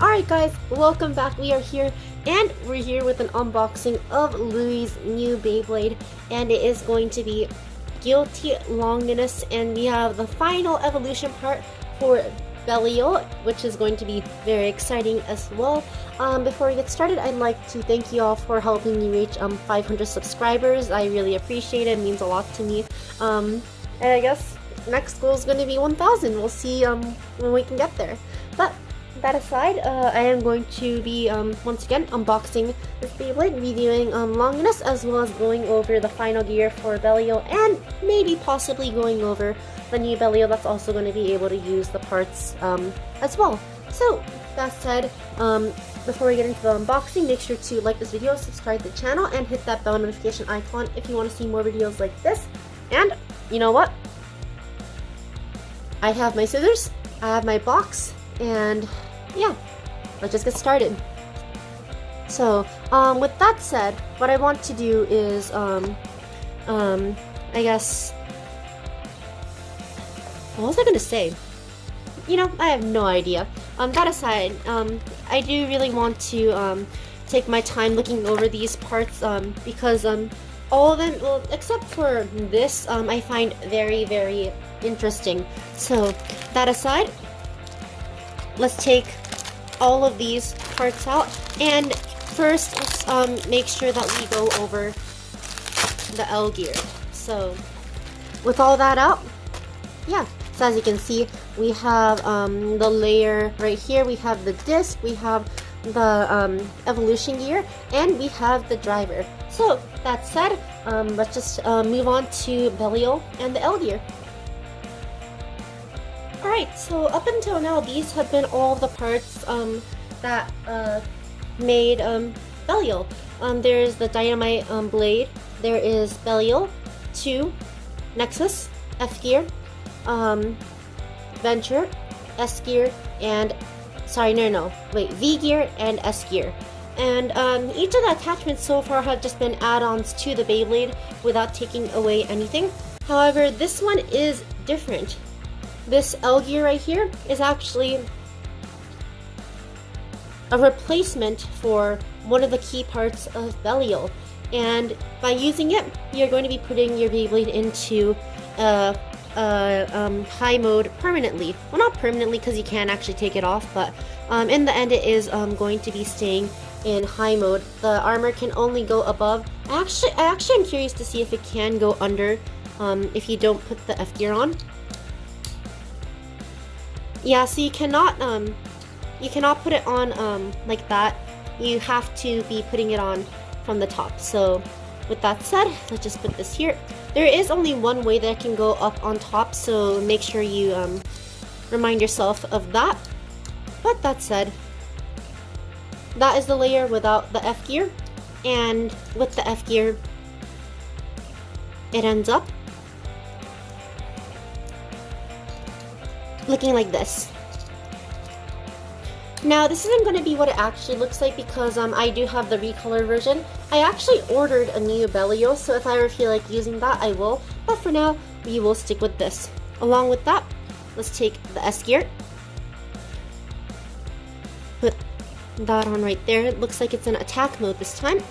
Alright guys, welcome back. We are here and we're here with an unboxing of Louis' new Beyblade, and it is going to be Guilty Longinus, and we have the final evolution part for Belial, which is going to be very exciting as well. Before we get started, I'd like to thank you all for helping me reach 500 subscribers. I really appreciate it. It means a lot to me. And I guess next goal is going to be 1,000. We'll see when we can get there. But that aside, I am going to be once again unboxing this Beyblade, reviewing Longinus, as well as going over the final gear for Belial, and maybe possibly going over the new Belial that's also going to be able to use the parts as well. So that said, before we get into the unboxing, make sure to like this video, subscribe to the channel, and hit that bell notification icon if you want to see more videos like this. And you know what? I have my scissors, I have my box, and yeah, let's just get started. So, with that said, what I want to do is, I guess, what was I gonna say? You know, I have no idea. That aside, I do really want to, take my time looking over these parts, because, all of them, well, except for this, I find very, very interesting. So, that aside, let's take all of these parts out, and first let's make sure that we go over the L gear. So with all that out, yeah, so as you can see, we have the layer right here, we have the disc, we have the evolution gear, and we have the driver. So that said, let's just move on to Belial and the L gear. Alright, so up until now, these have been all the parts that made Belial. There's the Dynamite blade, there is Belial 2, Nexus, F gear, Venture, S gear, and V gear and S gear. And each of the attachments so far have just been add-ons to the Beyblade without taking away anything. However, this one is different. This L gear right here is actually a replacement for one of the key parts of Belial, and by using it, you're going to be putting your Beyblade into high mode permanently. Well, not permanently because you can actually take it off, but in the end it is going to be staying in high mode. The armor can only go above. I actually am curious to see if it can go under if you don't put the F gear on. Yeah, so you cannot put it on like that. You have to be putting it on from the top. So with that said, let's just put this here. There is only one way that it can go up on top, so make sure you remind yourself of that. But that said, that is the layer without the F gear, and with the F gear, it ends up looking like this. Now, this isn't going to be what it actually looks like because I do have the recolor version. I actually ordered a new Belial, so if I ever feel like using that, I will. But for now, we will stick with this. Along with that, let's take the S gear. Put that on right there. It looks like it's in attack mode this time.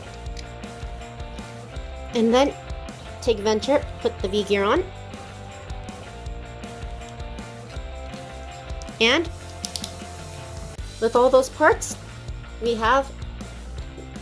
And then take Venture, put the V gear on. And with all those parts, we have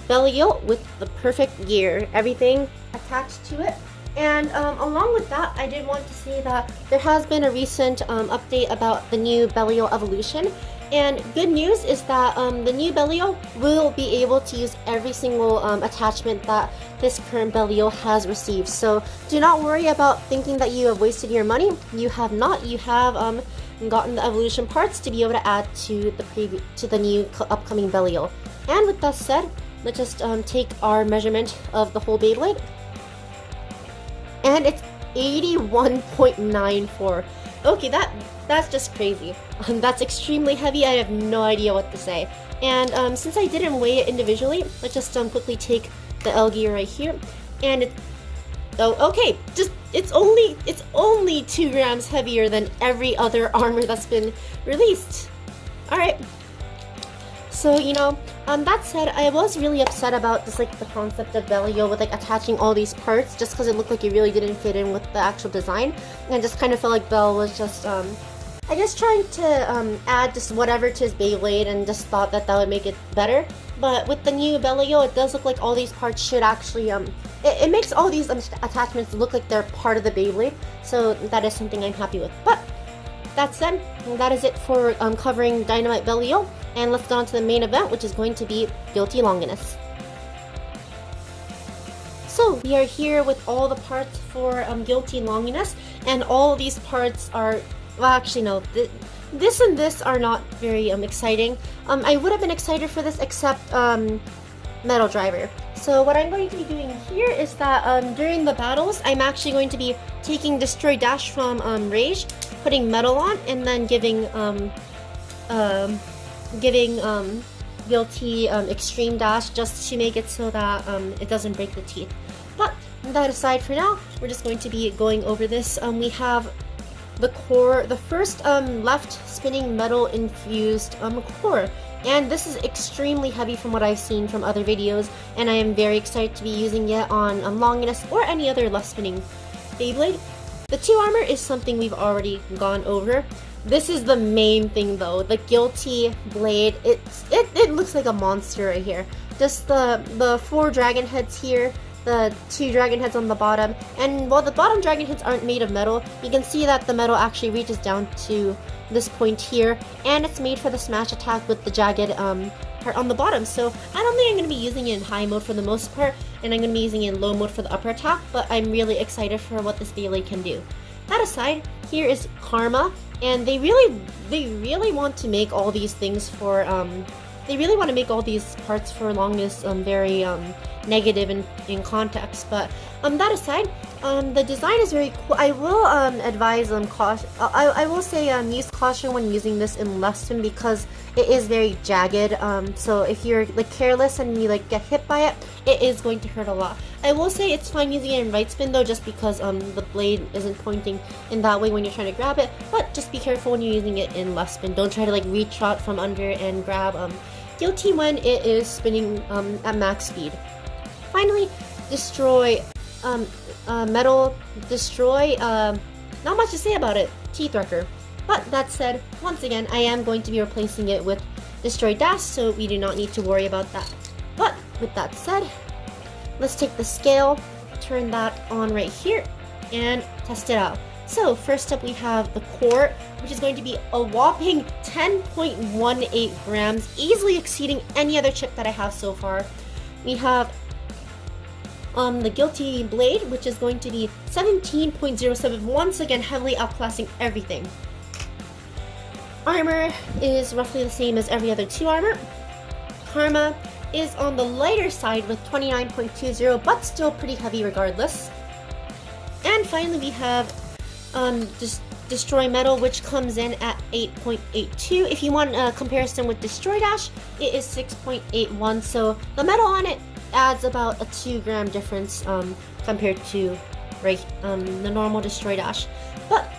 Belial with the perfect gear, everything attached to it. And along with that, I did want to say that there has been a recent update about the new Belial evolution. And good news is that the new Belial will be able to use every single attachment that this current Belial has received. So do not worry about thinking that you have wasted your money. You have not. You have gotten the evolution parts to be able to add to the new upcoming Belial. And with that said, let's just take our measurement of the whole Beyblade. And it's 81.94. Okay, that's just crazy. That's extremely heavy. I have no idea what to say. And since I didn't weigh it individually, let's just quickly take the L gear right here. And okay, it's only 2 grams heavier than every other armor that's been released. All right. So, you know, that said, I was really upset about just like the concept of Bellio with like attaching all these parts, just because it looked like it really didn't fit in with the actual design, and I just kind of felt like Bell was just I guess trying to add just whatever to his Beyblade, and just thought that would make it better. But with the new Bellio, it does look like all these parts should actually it makes all these attachments look like they're part of the Beyblade, so that is something I'm happy with. But that said, that is it for covering Dynamite Bellio, and let's go on to the main event, which is going to be Guilty Longinus. So we are here with all the parts for Guilty Longinus, and all of these parts are, well, actually no, this and this are not very exciting. I would have been excited for this except Metal Driver. So what I'm going to be doing here is that during the battles, I'm actually going to be taking Destroy Dash from Rage, putting Metal on, and then giving Guilty Extreme Dash, just to make it so that it doesn't break the teeth. But that aside, for now, we're just going to be going over this. We have the core, the first left spinning metal infused core, and this is extremely heavy from what I've seen from other videos, and I am very excited to be using it on Longinus or any other left spinning Beyblade. The 2 armor is something we've already gone over. This is the main thing though, the Guilty blade. It looks like a monster right here. Just the 4 dragon heads here, the 2 dragon heads on the bottom, and while the bottom dragon heads aren't made of metal, you can see that the metal actually reaches down to this point here, and it's made for the smash attack with the jagged part on the bottom. So I don't think I'm going to be using it in high mode for the most part, and I'm going to be using it in low mode for the upper attack, but I'm really excited for what this Beyblade can do. That aside, here is Karma, and they really want to make all these things for they really want to make all these parts for Longinus very negative in context. But that aside, the design is very cool. I will advise caution. I will say use caution when using this in left spin, because it is very jagged. So if you're like careless and you like get hit by it, it is going to hurt a lot. I will say it's fine using it in right spin though, just because the blade isn't pointing in that way when you're trying to grab it. But just be careful when you're using it in left spin. Don't try to like reach out from under and grab Guilty when it is spinning at max speed. Finally, Destroy Metal Destroy. Not much to say about it. Teeth Wrecker. But that said, once again, I am going to be replacing it with Destroy Dash, so we do not need to worry about that. But with that said, let's take the scale, turn that on right here, and test it out. So first up we have the core, which is going to be a whopping 10.18 grams, easily exceeding any other chip that I have so far. We have the Guilty blade, which is going to be 17.07, once again heavily outclassing everything. Armor is roughly the same as every other 2 armor. Karma is on the lighter side with 29.20, but still pretty heavy regardless. And finally we have Destroy Metal, which comes in at 8.82. If you want a comparison with Destroy Dash, it is 6.81, so the metal on it adds about a 2 gram difference compared to the normal Destroy Dash. But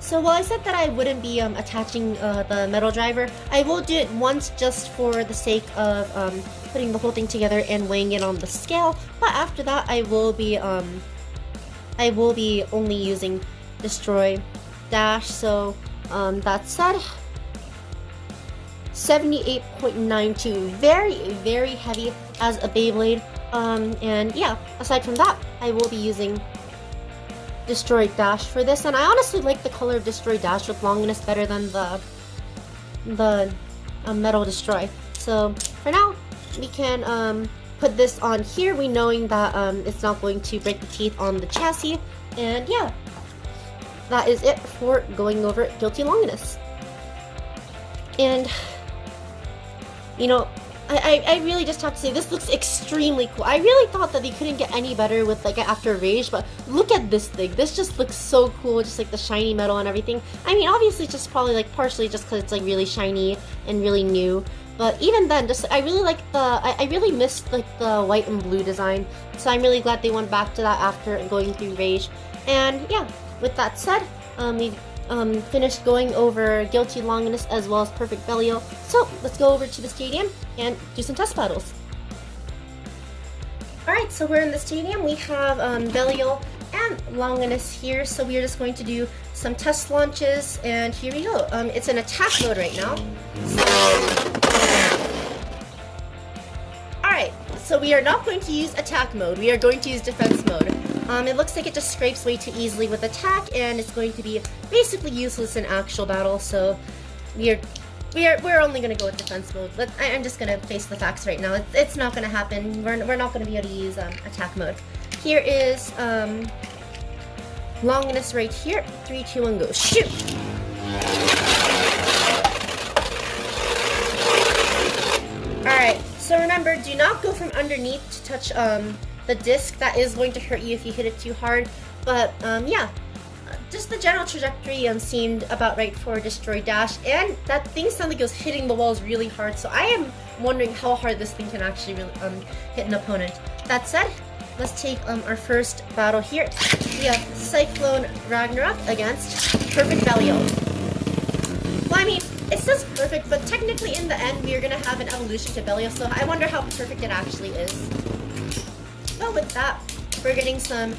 so while I said that I wouldn't be attaching the Metal Driver, I will do it once just for the sake of putting the whole thing together and weighing it on the scale. But after that, I will be only using Destroy Dash. So that said, 78.92, very heavy as a Beyblade. And yeah, aside from that, I will be using Destroy Dash for this, and I honestly like the color of Destroy Dash with Longinus better than the Metal Destroy. So for now, we can put this on here, we knowing that it's not going to break the teeth on the chassis. And yeah, that is it for going over Guilty Longinus. And you know, I really just have to say, this looks extremely cool. I really thought that they couldn't get any better with like after Rage, but look at this thing. This just looks so cool, just like the shiny metal and everything. I mean, obviously just probably like partially just because it's like really shiny and really new. But even then, just I really like I really missed like the white and blue design. So I'm really glad they went back to that after going through Rage. And yeah, with that said, we've finished going over Guilty Longinus as well as Perfect Belial. So let's go over to the stadium and do some test battles. Alright, so we're in the stadium. We have Belial and Longinus here. So we are just going to do some test launches, and here we go. It's in attack mode right now. Alright, so we are not going to use attack mode. We are going to use defense mode. It looks like it just scrapes way too easily with attack, and it's going to be basically useless in actual battle. So we're only going to go with defense mode. I'm just going to face the facts right now. It's not going to happen. We're not going to be able to use attack mode. Here is Longinus right here. 3, 2, 1, go shoot! Alright, so remember, do not go from underneath to touch the disc. That is going to hurt you if you hit it too hard. But yeah, just the general trajectory seemed about right for Destroy Dash, and that thing sounds like it was hitting the walls really hard. So I am wondering how hard this thing can actually really, hit an opponent. That said, let's take our first battle here. We have Cyclone Ragnarok against Perfect Belial. Well, I mean, it says perfect, but technically in the end we are gonna have an evolution to Belial. So I wonder how perfect it actually is. Well, with that, we're getting some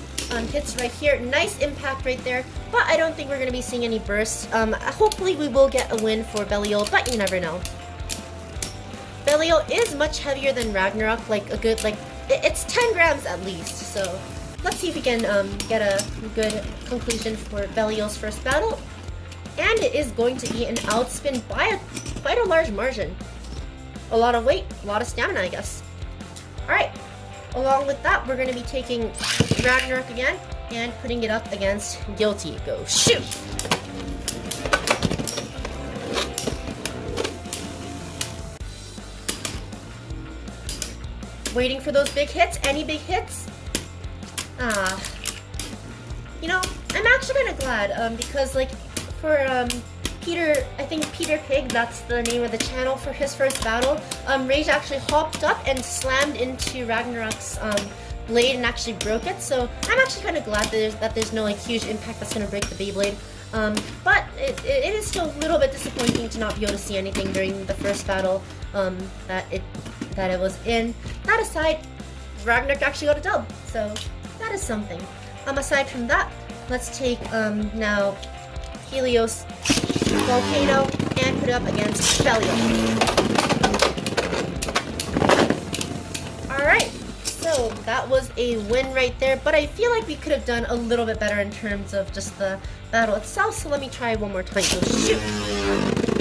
hits right here. Nice impact right there, but I don't think we're going to be seeing any bursts. Hopefully we will get a win for Belial, but you never know. Belial is much heavier than Ragnarok, like a good, it's 10 grams at least. So let's see if we can get a good conclusion for Belial's first battle. And it is going to be an outspin by quite a large margin. A lot of weight, a lot of stamina, I guess. Alright. Along with that, we're going to be taking Ragnarok again and putting it up against Guilty. Go shoot! Waiting for those big hits. Any big hits? You know, I'm actually kind of glad because, like, for Peter, I think Peter Pig, that's the name of the channel, for his first battle, Rage actually hopped up and slammed into Ragnarok's blade and actually broke it. So I'm actually kind of glad that there's no like huge impact that's going to break the Beyblade. But it is still a little bit disappointing to not be able to see anything during the first battle that it was in. That aside, Ragnarok actually got a dub, so that is something. Aside from that, let's take now Helios Volcano and put it up against Belial. Alright, so that was a win right there, but I feel like we could have done a little bit better in terms of just the battle itself, so let me try one more time. Go shoot!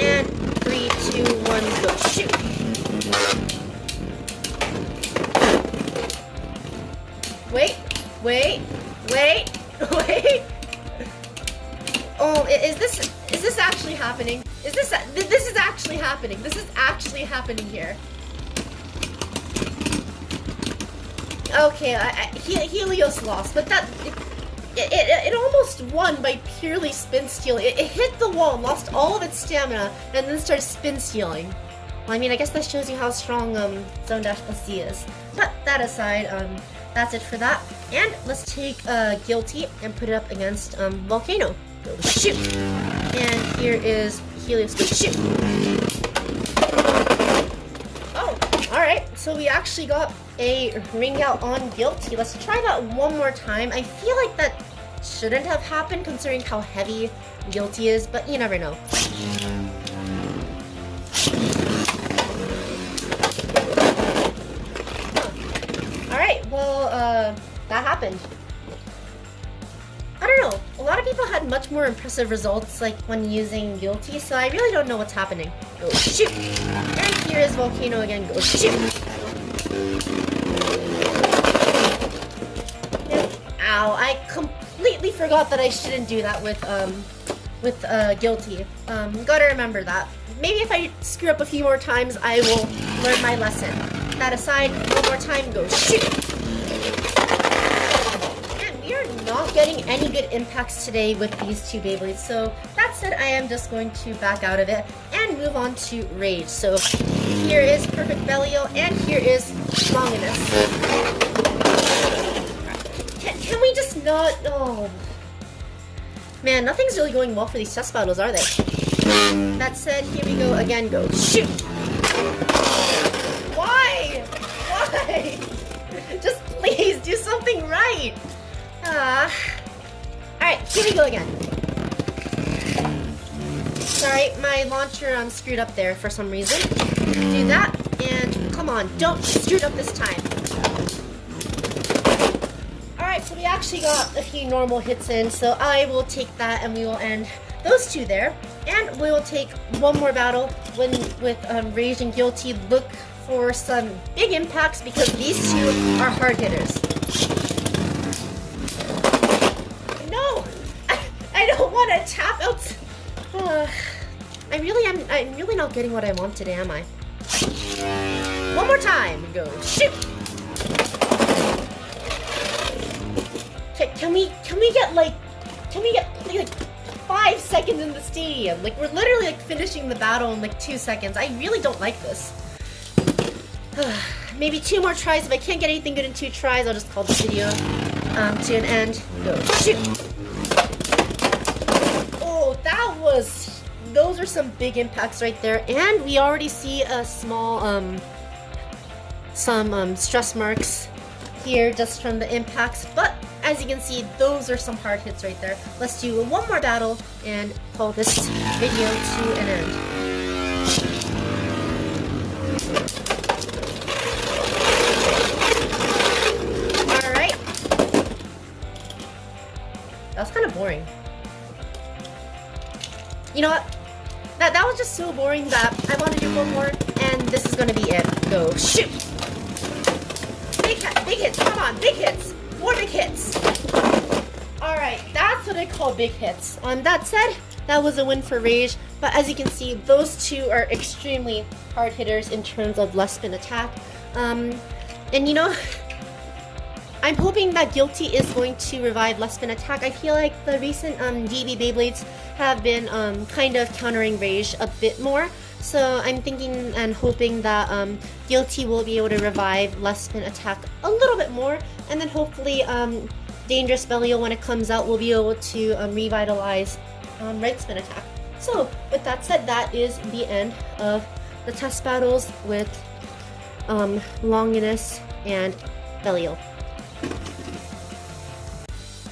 And 3, 2, 1, go shoot! Wait! Oh, is this actually happening? This is actually happening. This is actually happening here. Okay, Helios lost, but it almost won by purely spin stealing. It hit the wall, lost all of its stamina, and then started spin stealing. Well, I mean, I guess that shows you how strong Zone Dash plus C is. But that aside, that's it for that. And let's take Guilty and put it up against Volcano. Go shoot! And here is Helios. Go shoot! Oh, alright. So we actually got a ring out on Guilty. Let's try that one more time. I feel like that shouldn't have happened considering how heavy Guilty is, but you never know. Alright, well, that happened. I don't know, a lot of people had much more impressive results like when using Guilty, so I really don't know what's happening. Go shoot! And here is Volcano again, go shoot! And, ow, I completely forgot that I shouldn't do that with Guilty. Gotta remember that. Maybe if I screw up a few more times, I will learned my lesson. That aside, one more time, go shoot! And we are not getting any good impacts today with these two Beyblades, so that said, I am just going to back out of it and move on to Rage. So here is Perfect Belial, and here is Longinus. Can we just not... Oh... Man, nothing's really going well for these test battles, are they? That said, here we go again, go shoot! Why? Why? Just please do something right! Alright, here we go again. Sorry, my launcher screwed up there for some reason. Do that, and come on, don't screw it up this time. Alright, so we actually got a few normal hits in, so I will take that and we will end those two there. And we will take one more battle with Rage and Guilty. Look for some big impacts because these two are hard hitters. No! I don't want to tap out. I'm really not getting what I want today, am I? One more time. Go shoot! Can we get like 5 seconds in the stadium? Like, we're literally like finishing the battle in like 2 seconds. I really don't like this. Maybe 2 more tries. If I can't get anything good in 2 tries, I'll just call this video to an end. Go shoot! Oh, those are some big impacts right there, and we already see a small some stress marks here just from the impacts, but as you can see, those are some hard hits right there. Let's do one more battle and call this video to an end. Alright. That was kind of boring. You know what? That was just so boring that I want to do one more, and this is going to be it. Go shoot! Big hits, come on, big hits! More big hits! Alright, that's what I call big hits. That said, that was a win for Rage, but as you can see, those two are extremely hard hitters in terms of less spin attack. And you know, I'm hoping that Guilty is going to revive less spin attack. I feel like the recent DB Beyblades have been kind of countering Rage a bit more. So I'm thinking and hoping that Guilty will be able to revive less spin attack a little bit more, and then hopefully Dangerous Belial, when it comes out, will be able to revitalize right spin attack. So with that said, that is the end of the test battles with Longinus and Belial.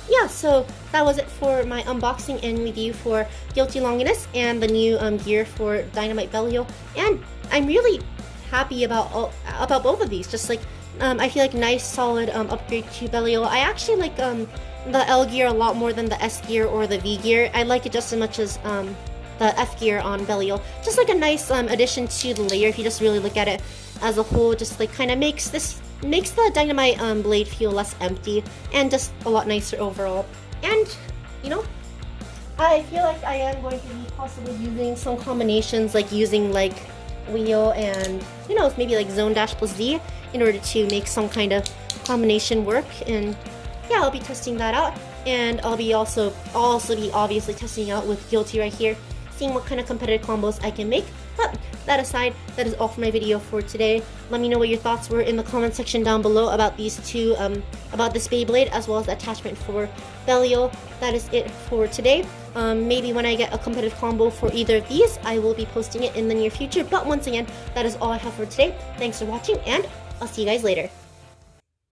Yeah, so that was it for my unboxing and review for Guilty Longinus and the new gear for Dynamite Belial. And I'm really happy about both of these. Just like I feel like nice solid upgrade to Belial. I actually like the L gear a lot more than the S gear or the V gear. I like it just as much as the F gear on Belial. Just like a nice addition to the layer. If you just really look at it as a whole, just like kind of makes the Dynamite blade feel less empty and just a lot nicer overall. And you know, I feel like I am going to be possibly using some combinations, like using like wheel and, you know, maybe like zone dash plus Z in order to make some kind of combination work. And yeah, I'll be testing that out, and I'll also be obviously testing out with Guilty right here, seeing what kind of competitive combos I can make. But that aside, that is all for my video for today. Let me know what your thoughts were in the comment section down below about these two, about this Beyblade as well as the attachment for Belial. That is it for today. Maybe when I get a competitive combo for either of these, I will be posting it in the near future. But once again, that is all I have for today. Thanks for watching, and I'll see you guys later.